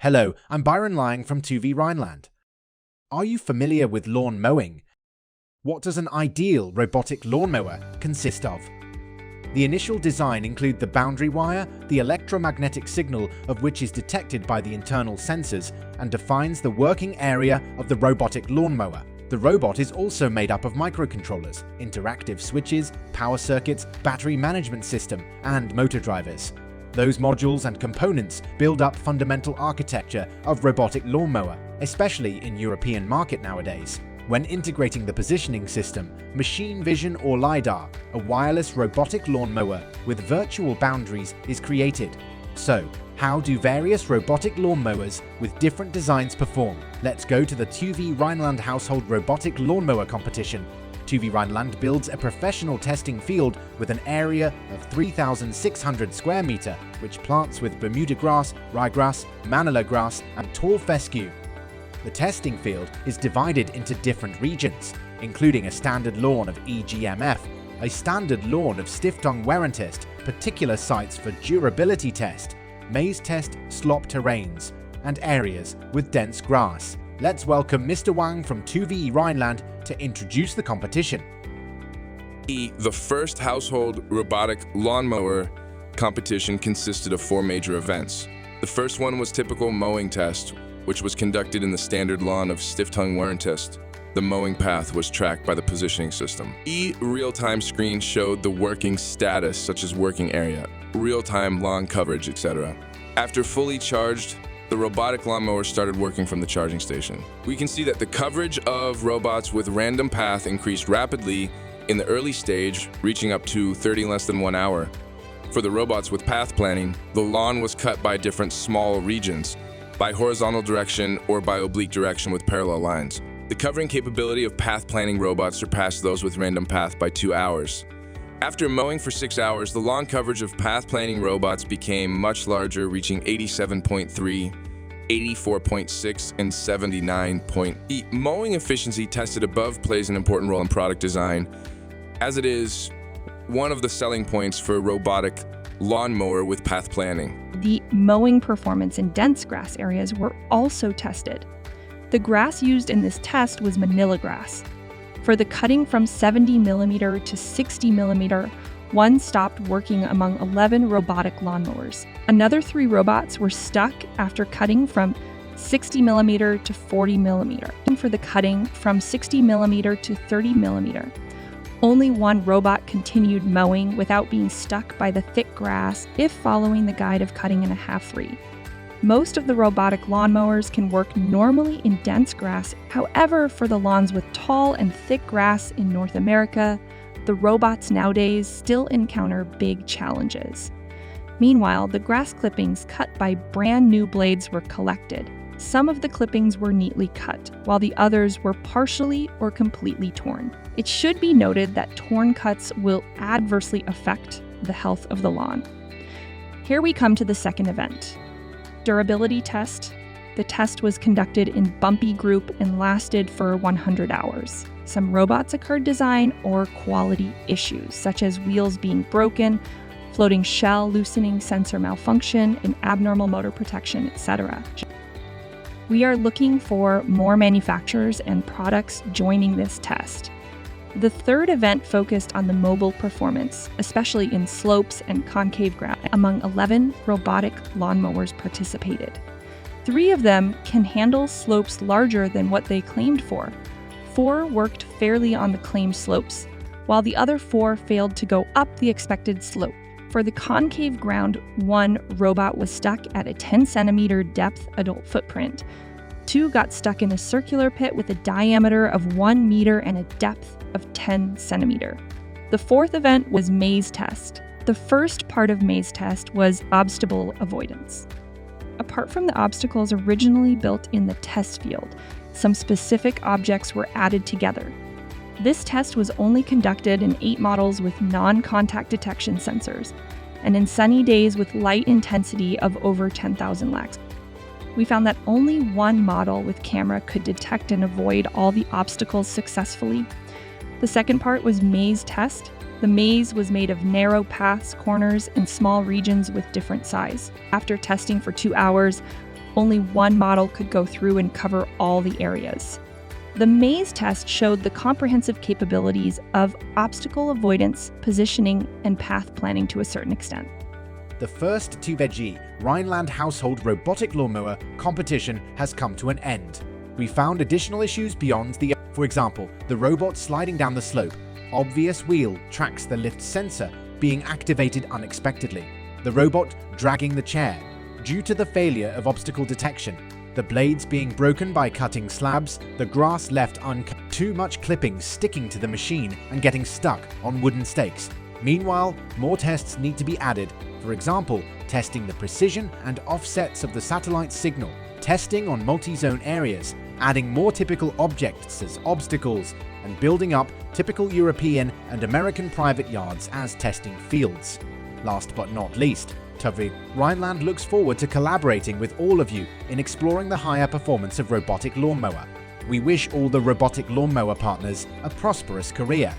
Hello, I'm Byron Lang from 2V Rhineland. Are you familiar with lawn mowing? What does an ideal robotic lawnmower consist of? The initial design include the boundary wire, the electromagnetic signal of which is detected by the internal sensors and defines the working area of the robotic lawnmower. The robot is also made up of microcontrollers, interactive switches, power circuits, battery management system, and motor drivers. Those modules and components build up fundamental architecture of robotic lawnmower, especially in European market nowadays. When integrating the positioning system, machine vision or LiDAR, a wireless robotic lawnmower with virtual boundaries is created. So, how do various robotic lawnmowers with different designs perform? Let's go to the 2V Rhineland Household Robotic Lawnmower Competition. 2V Rhineland builds a professional testing field with an area of 3,600 square meter, which plants with Bermuda grass, ryegrass, manila grass, and tall fescue. The testing field is divided into different regions, including a standard lawn of EGMF, a standard lawn of Stiftung Warentest, particular sites for durability test, maze test slop terrains, and areas with dense grass. Let's welcome Mr. Wang from 2V Rhineland to introduce the competition. The first household robotic lawnmower competition consisted of 4 major events. The first one was typical mowing test, which was conducted in the standard lawn of Stiftung Warentest. The mowing path was tracked by the positioning system. Real-time screen showed the working status, such as working area, real-time lawn coverage, etc. After fully charged, the robotic lawnmower started working from the charging station. We can see that the coverage of robots with random path increased rapidly in the early stage, reaching up to 30 in less than 1 hour. For the robots with path planning, the lawn was cut by different small regions, by horizontal direction or by oblique direction with parallel lines. The covering capability of path planning robots surpassed those with random path by 2 hours. After mowing for 6 hours, the lawn coverage of path planning robots became much larger, reaching 87.3, 84.6, and 79.8. Mowing efficiency tested above plays an important role in product design, as it is one of the selling points for a robotic lawnmower with path planning. The mowing performance in dense grass areas were also tested. The grass used in this test was manila grass. For the cutting from 70mm to 60mm, one stopped working among 11 robotic lawnmowers. Another 3 robots were stuck after cutting from 60mm to 40mm. And for the cutting from 60mm to 30mm, only 1 robot continued mowing without being stuck by the thick grass if following the guide of cutting in a half-free. Most of the robotic lawnmowers can work normally in dense grass. However, for the lawns with tall and thick grass in North America, the robots nowadays still encounter big challenges. Meanwhile, the grass clippings cut by brand new blades were collected. Some of the clippings were neatly cut, while the others were partially or completely torn. It should be noted that torn cuts will adversely affect the health of the lawn. Here we come to the second event. Durability test. The test was conducted in bumpy group and lasted for 100 hours. Some robots occurred design or quality issues, such as wheels being broken, floating shell loosening sensor malfunction, and abnormal motor protection, etc. We are looking for more manufacturers and products joining this test. The third event focused on the mobile performance, especially in slopes and concave ground. Among 11 robotic lawnmowers participated. 3 of them can handle slopes larger than what they claimed for. 4 worked fairly on the claimed slopes, while the other 4 failed to go up the expected slope. For the concave ground, 1 robot was stuck at a 10-centimeter depth adult footprint. 2 got stuck in a circular pit with a diameter of 1 meter and a depth of 10 centimeter. The 4th event was maze test. The first part of maze test was obstacle avoidance. Apart from the obstacles originally built in the test field, some specific objects were added together. This test was only conducted in 8 models with non-contact detection sensors, and in sunny days with light intensity of over 10,000 lux. We found that only 1 model with camera could detect and avoid all the obstacles successfully. The second part was maze test. The maze was made of narrow paths, corners, and small regions with different size. After testing for 2 hours, only one model could go through and cover all the areas. The maze test showed the comprehensive capabilities of obstacle avoidance, positioning, and path planning to a certain extent. The first 2VG Rhineland Household Robotic Lawnmower competition has come to an end. We found additional issues beyond the... For example, the robot sliding down the slope. Obvious wheel tracks the lift sensor being activated unexpectedly. The robot dragging the chair. Due to the failure of obstacle detection, the blades being broken by cutting slabs, the grass left uncut, too much clipping sticking to the machine and getting stuck on wooden stakes. Meanwhile, more tests need to be added. For example, testing the precision and offsets of the satellite signal, testing on multi-zone areas, adding more typical objects as obstacles, and building up typical European and American private yards as testing fields. Last but not least, TÜV Rhineland looks forward to collaborating with all of you in exploring the higher performance of robotic lawnmower. We wish all the robotic lawnmower partners a prosperous career.